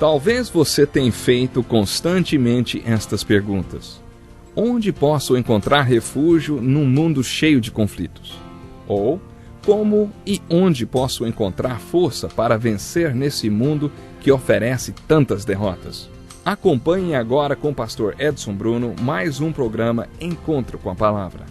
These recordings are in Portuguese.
Talvez você tenha feito constantemente estas perguntas. Onde posso encontrar refúgio num mundo cheio de conflitos? Ou, como e onde posso encontrar força para vencer nesse mundo que oferece tantas derrotas? Acompanhe agora com o pastor Edson Bruno mais um programa Encontro com a Palavra.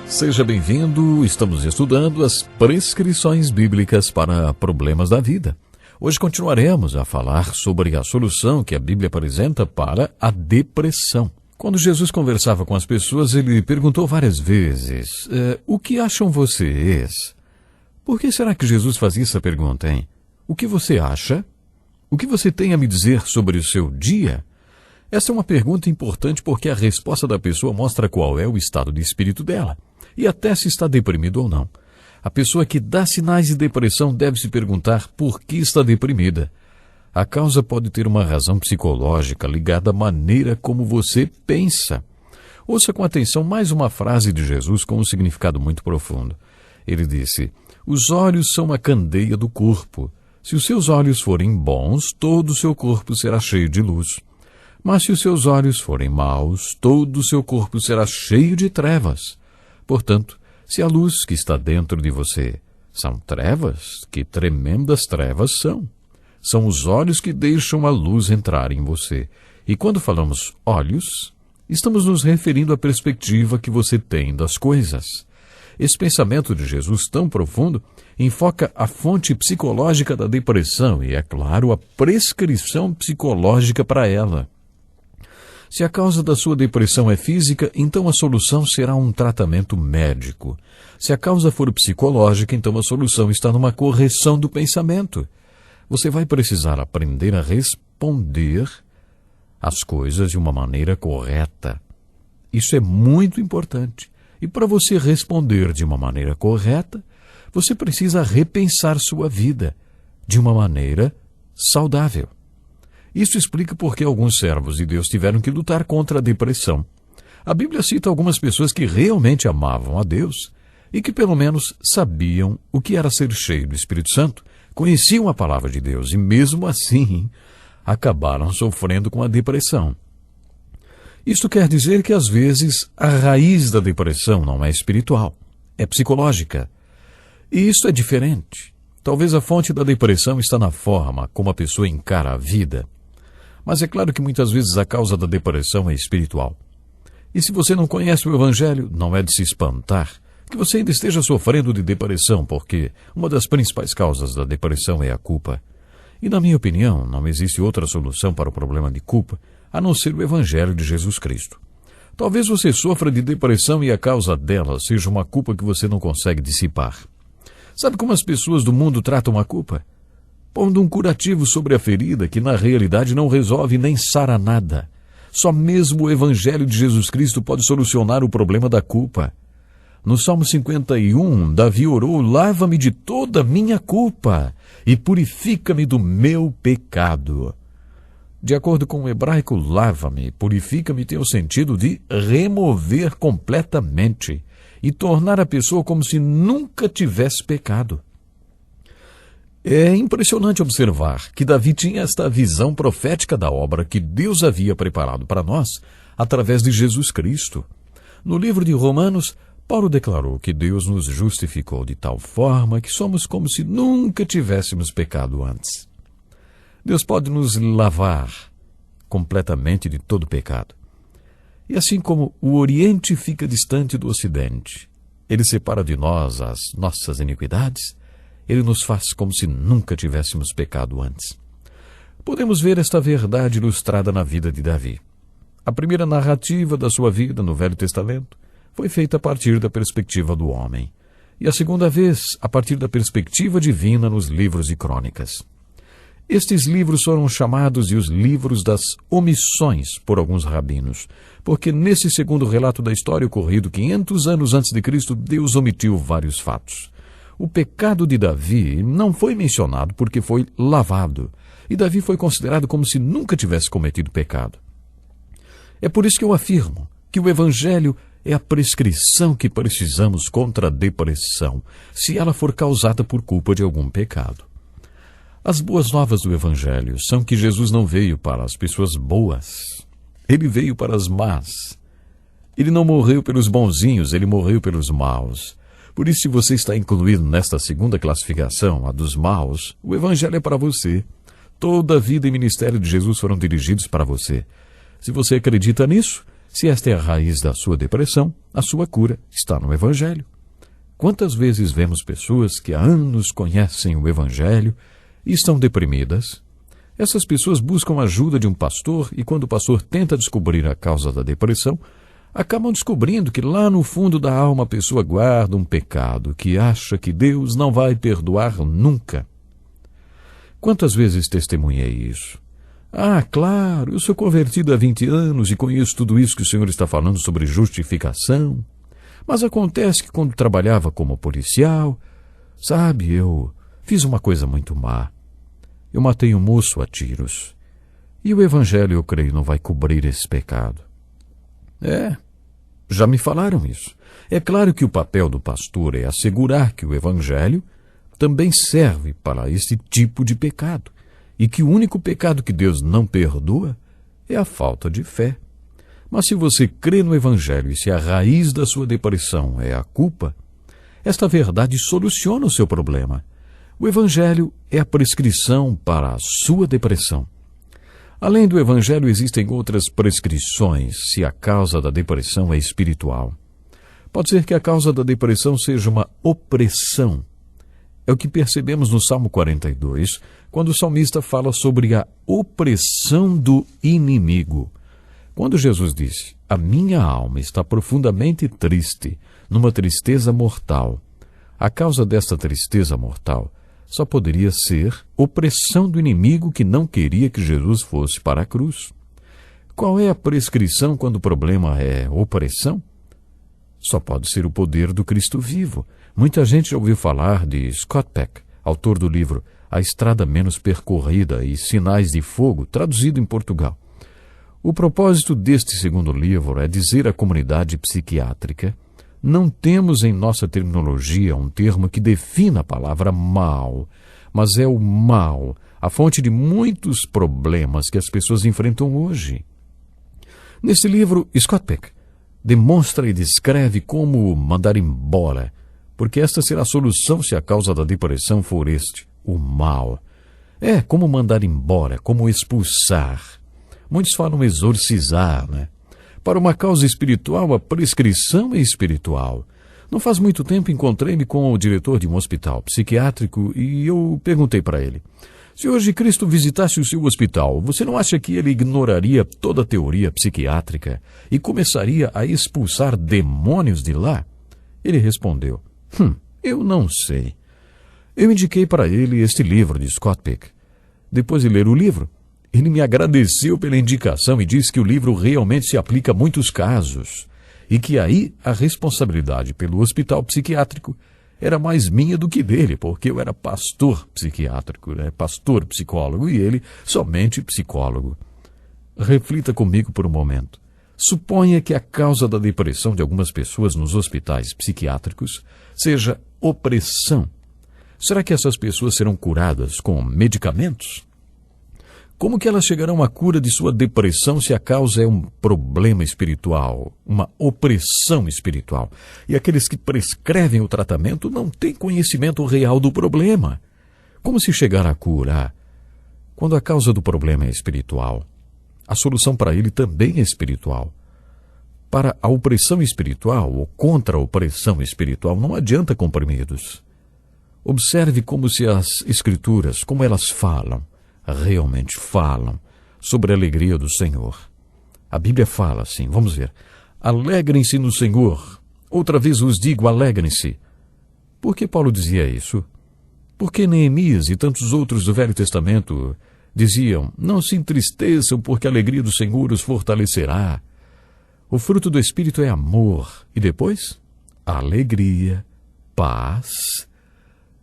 Seja bem-vindo, estamos estudando as prescrições bíblicas para problemas da vida. Hoje continuaremos a falar sobre a solução que a Bíblia apresenta para a depressão. Quando Jesus conversava com as pessoas, ele perguntou várias vezes, o que acham vocês? Por que será que Jesus fazia essa pergunta, hein? O que você acha? O que você tem a me dizer sobre o seu dia? Essa é uma pergunta importante porque a resposta da pessoa mostra qual é o estado de espírito dela. E até se está deprimido ou não. A pessoa que dá sinais de depressão deve se perguntar por que está deprimida. A causa pode ter uma razão psicológica ligada à maneira como você pensa. Ouça com atenção mais uma frase de Jesus com um significado muito profundo. Ele disse, os olhos são a candeia do corpo. Se os seus olhos forem bons, todo o seu corpo será cheio de luz. Mas se os seus olhos forem maus, todo o seu corpo será cheio de trevas. Portanto, se a luz que está dentro de você são trevas, que tremendas trevas são. São os olhos que deixam a luz entrar em você. E quando falamos olhos, estamos nos referindo à perspectiva que você tem das coisas. Esse pensamento de Jesus tão profundo enfoca a fonte psicológica da depressão e, é claro, a prescrição psicológica para ela. Se a causa da sua depressão é física, então a solução será um tratamento médico. Se a causa for psicológica, então a solução está numa correção do pensamento. Você vai precisar aprender a responder às coisas de uma maneira correta. Isso é muito importante. E para você responder de uma maneira correta, você precisa repensar sua vida de uma maneira saudável. Isso explica por que alguns servos de Deus tiveram que lutar contra a depressão. A Bíblia cita algumas pessoas que realmente amavam a Deus e que pelo menos sabiam o que era ser cheio do Espírito Santo, conheciam a palavra de Deus e mesmo assim acabaram sofrendo com a depressão. Isto quer dizer que às vezes a raiz da depressão não é espiritual, é psicológica. E isso é diferente. Talvez a fonte da depressão está na forma como a pessoa encara a vida. Mas é claro que muitas vezes a causa da depressão é espiritual. E se você não conhece o Evangelho, não é de se espantar que você ainda esteja sofrendo de depressão, porque uma das principais causas da depressão é a culpa. E na minha opinião, não existe outra solução para o problema de culpa, a não ser o Evangelho de Jesus Cristo. Talvez você sofra de depressão e a causa dela seja uma culpa que você não consegue dissipar. Sabe como as pessoas do mundo tratam a culpa? Pondo um curativo sobre a ferida que na realidade não resolve nem sara nada. Só mesmo o Evangelho de Jesus Cristo pode solucionar o problema da culpa. No Salmo 51, Davi orou, lava-me de toda a minha culpa e purifica-me do meu pecado. De acordo com o hebraico, lava-me, purifica-me tem o sentido de remover completamente e tornar a pessoa como se nunca tivesse pecado. É impressionante observar que Davi tinha esta visão profética da obra que Deus havia preparado para nós através de Jesus Cristo. No livro de Romanos, Paulo declarou que Deus nos justificou de tal forma que somos como se nunca tivéssemos pecado antes. Deus pode nos lavar completamente de todo pecado. E assim como o Oriente fica distante do Ocidente, ele separa de nós as nossas iniquidades, ele nos faz como se nunca tivéssemos pecado antes. Podemos ver esta verdade ilustrada na vida de Davi. A primeira narrativa da sua vida no Velho Testamento foi feita a partir da perspectiva do homem, e a segunda vez a partir da perspectiva divina nos livros de crônicas. Estes livros foram chamados de os livros das omissões por alguns rabinos, porque nesse segundo relato da história ocorrido 500 anos antes de Cristo, Deus omitiu vários fatos. O pecado de Davi não foi mencionado porque foi lavado, e Davi foi considerado como se nunca tivesse cometido pecado. É por isso que eu afirmo que o Evangelho é a prescrição que precisamos contra a depressão, se ela for causada por culpa de algum pecado. As boas novas do Evangelho são que Jesus não veio para as pessoas boas, ele veio para as más. Ele não morreu pelos bonzinhos, ele morreu pelos maus. Por isso, se você está incluído nesta segunda classificação, a dos maus, o Evangelho é para você. Toda a vida e ministério de Jesus foram dirigidos para você. Se você acredita nisso, se esta é a raiz da sua depressão, a sua cura está no Evangelho. Quantas vezes vemos pessoas que há anos conhecem o Evangelho e estão deprimidas? Essas pessoas buscam a ajuda de um pastor e quando o pastor tenta descobrir a causa da depressão, acabam descobrindo que lá no fundo da alma a pessoa guarda um pecado que acha que Deus não vai perdoar nunca. Quantas vezes testemunhei isso? Ah, claro, eu sou convertido há 20 anos e conheço tudo isso que o Senhor está falando sobre justificação. Mas acontece que quando trabalhava como policial, sabe, eu fiz uma coisa muito má. Eu matei um moço a tiros. E o Evangelho, eu creio, não vai cobrir esse pecado. Já me falaram isso. É claro que o papel do pastor é assegurar que o Evangelho também serve para esse tipo de pecado. E que o único pecado que Deus não perdoa é a falta de fé. Mas se você crê no Evangelho e se a raiz da sua depressão é a culpa, esta verdade soluciona o seu problema. O Evangelho é a prescrição para a sua depressão. Além do Evangelho, existem outras prescrições se a causa da depressão é espiritual. Pode ser que a causa da depressão seja uma opressão. É o que percebemos no Salmo 42, quando o salmista fala sobre a opressão do inimigo. Quando Jesus disse, a minha alma está profundamente triste, numa tristeza mortal. A causa desta tristeza mortal só poderia ser opressão do inimigo que não queria que Jesus fosse para a cruz. Qual é a prescrição quando o problema é opressão? Só pode ser o poder do Cristo vivo. Muita gente já ouviu falar de Scott Peck, autor do livro A Estrada Menos Percorrida e Sinais de Fogo, traduzido em Portugal. O propósito deste segundo livro é dizer à comunidade psiquiátrica: não temos em nossa terminologia um termo que defina a palavra mal, mas é o mal, a fonte de muitos problemas que as pessoas enfrentam hoje. Nesse livro, Scott Peck demonstra e descreve como mandar embora, porque esta será a solução se a causa da depressão for o mal. É como mandar embora, como expulsar. Muitos falam exorcizar, né? Para uma causa espiritual, a prescrição é espiritual. Não faz muito tempo encontrei-me com o diretor de um hospital psiquiátrico e eu perguntei para ele: se hoje Cristo visitasse o seu hospital, você não acha que ele ignoraria toda a teoria psiquiátrica e começaria a expulsar demônios de lá? Ele respondeu: eu não sei. Eu indiquei para ele este livro de Scott Peck. Depois de ler o livro, ele me agradeceu pela indicação e disse que o livro realmente se aplica a muitos casos e que aí a responsabilidade pelo hospital psiquiátrico era mais minha do que dele, porque eu era pastor psiquiátrico, pastor psicólogo, e ele somente psicólogo. Reflita comigo por um momento. Suponha que a causa da depressão de algumas pessoas nos hospitais psiquiátricos seja opressão. Será que essas pessoas serão curadas com medicamentos? Como que elas chegarão à cura de sua depressão se a causa é um problema espiritual, uma opressão espiritual? E aqueles que prescrevem o tratamento não têm conhecimento real do problema. Como se chegar à cura? Quando a causa do problema é espiritual, a solução para ele também é espiritual. Para a opressão espiritual ou contra a opressão espiritual não adianta comprimidos. Observe como se as Escrituras, como elas realmente falam sobre a alegria do Senhor. A Bíblia fala assim, vamos ver: alegrem-se no Senhor. Outra vez vos digo, alegrem-se. Por que Paulo dizia isso? Porque Neemias e tantos outros do Velho Testamento diziam: não se entristeçam, porque a alegria do Senhor os fortalecerá. O fruto do Espírito é amor. E depois? Alegria, paz.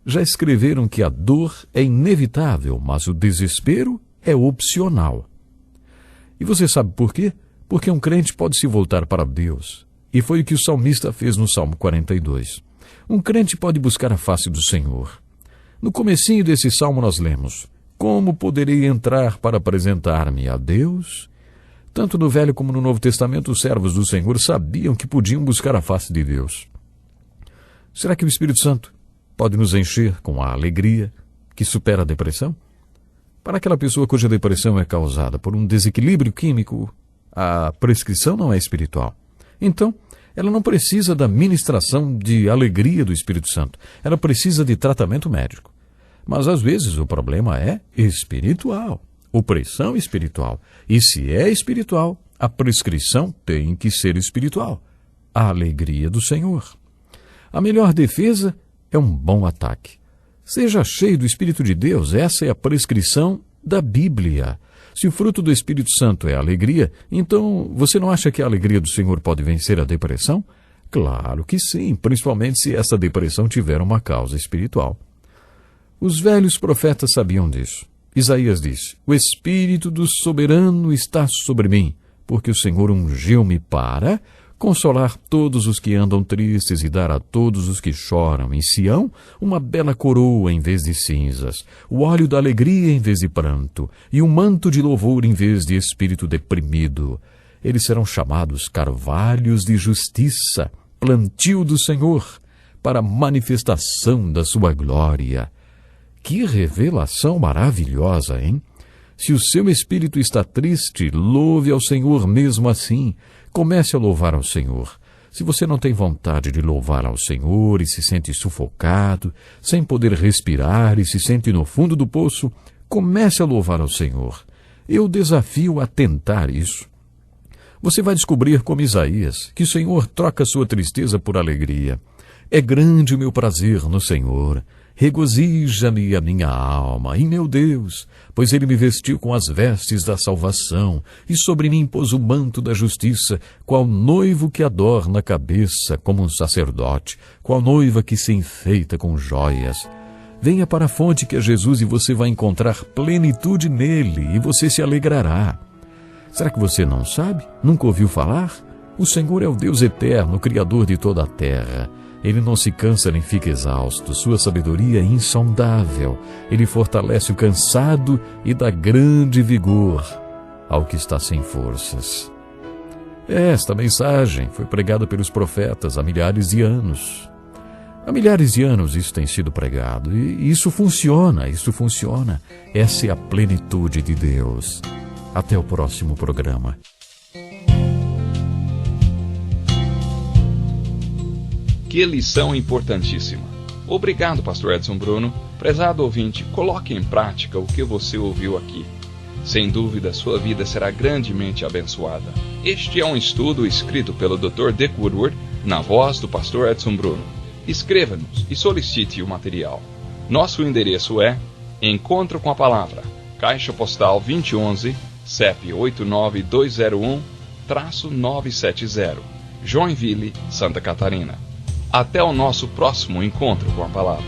Já escreveram que a dor é inevitável, mas o desespero é opcional. E você sabe por quê? Porque um crente pode se voltar para Deus E foi o que o salmista fez no Salmo 42. Um crente pode buscar a face do Senhor. No comecinho desse salmo nós lemos: como poderei entrar para apresentar-me a Deus? Tanto no Velho como no Novo Testamento, os servos do Senhor sabiam que podiam buscar a face de Deus. Será que o Espírito Santo pode nos encher com a alegria que supera a depressão? Para aquela pessoa cuja depressão é causada por um desequilíbrio químico, a prescrição não é espiritual. Então, ela não precisa da ministração de alegria do Espírito Santo. Ela precisa de tratamento médico. Mas às vezes o problema é espiritual, opressão espiritual. E se é espiritual, a prescrição tem que ser espiritual. A alegria do Senhor. A melhor defesa é um bom ataque. Seja cheio do Espírito de Deus, essa é a prescrição da Bíblia. Se o fruto do Espírito Santo é a alegria, então você não acha que a alegria do Senhor pode vencer a depressão? Claro que sim, principalmente se essa depressão tiver uma causa espiritual. Os velhos profetas sabiam disso. Isaías disse: o Espírito do Soberano está sobre mim, porque o Senhor ungiu-me para consolar todos os que andam tristes e dar a todos os que choram em Sião uma bela coroa em vez de cinzas, o óleo da alegria em vez de pranto, e um manto de louvor em vez de espírito deprimido. Eles serão chamados carvalhos de justiça, plantio do Senhor, para a manifestação da sua glória. Que revelação maravilhosa, hein? Se o seu espírito está triste, louve ao Senhor mesmo assim. Comece a louvar ao Senhor. Se você não tem vontade de louvar ao Senhor e se sente sufocado, sem poder respirar e se sente no fundo do poço, comece a louvar ao Senhor. Eu desafio a tentar isso. Você vai descobrir, como Isaías, que o Senhor troca sua tristeza por alegria. É grande o meu prazer no Senhor. Regozija-me a minha alma em meu Deus, pois ele me vestiu com as vestes da salvação e sobre mim pôs o manto da justiça, qual noivo que adorna a cabeça como um sacerdote, qual noiva que se enfeita com joias. Venha para a fonte que é Jesus e você vai encontrar plenitude nele e você se alegrará. Será que você não sabe? Nunca ouviu falar? O Senhor é o Deus eterno, Criador de toda a terra. Ele não se cansa nem fica exausto, sua sabedoria é insondável. Ele fortalece o cansado e dá grande vigor ao que está sem forças. Esta mensagem foi pregada pelos profetas há milhares de anos. Há milhares de anos isso tem sido pregado e isso funciona. Essa é a plenitude de Deus. Até o próximo programa. Que lição importantíssima. Obrigado, pastor Edson Bruno. Prezado ouvinte, coloque em prática o que você ouviu aqui. Sem dúvida, sua vida será grandemente abençoada. Este é um estudo escrito pelo Dr. Dick Woodward, na voz do pastor Edson Bruno. Escreva-nos e solicite o material. Nosso endereço é Encontro com a Palavra, Caixa Postal 2011, CEP 89201-970, Joinville, Santa Catarina. Até o nosso próximo encontro com a palavra.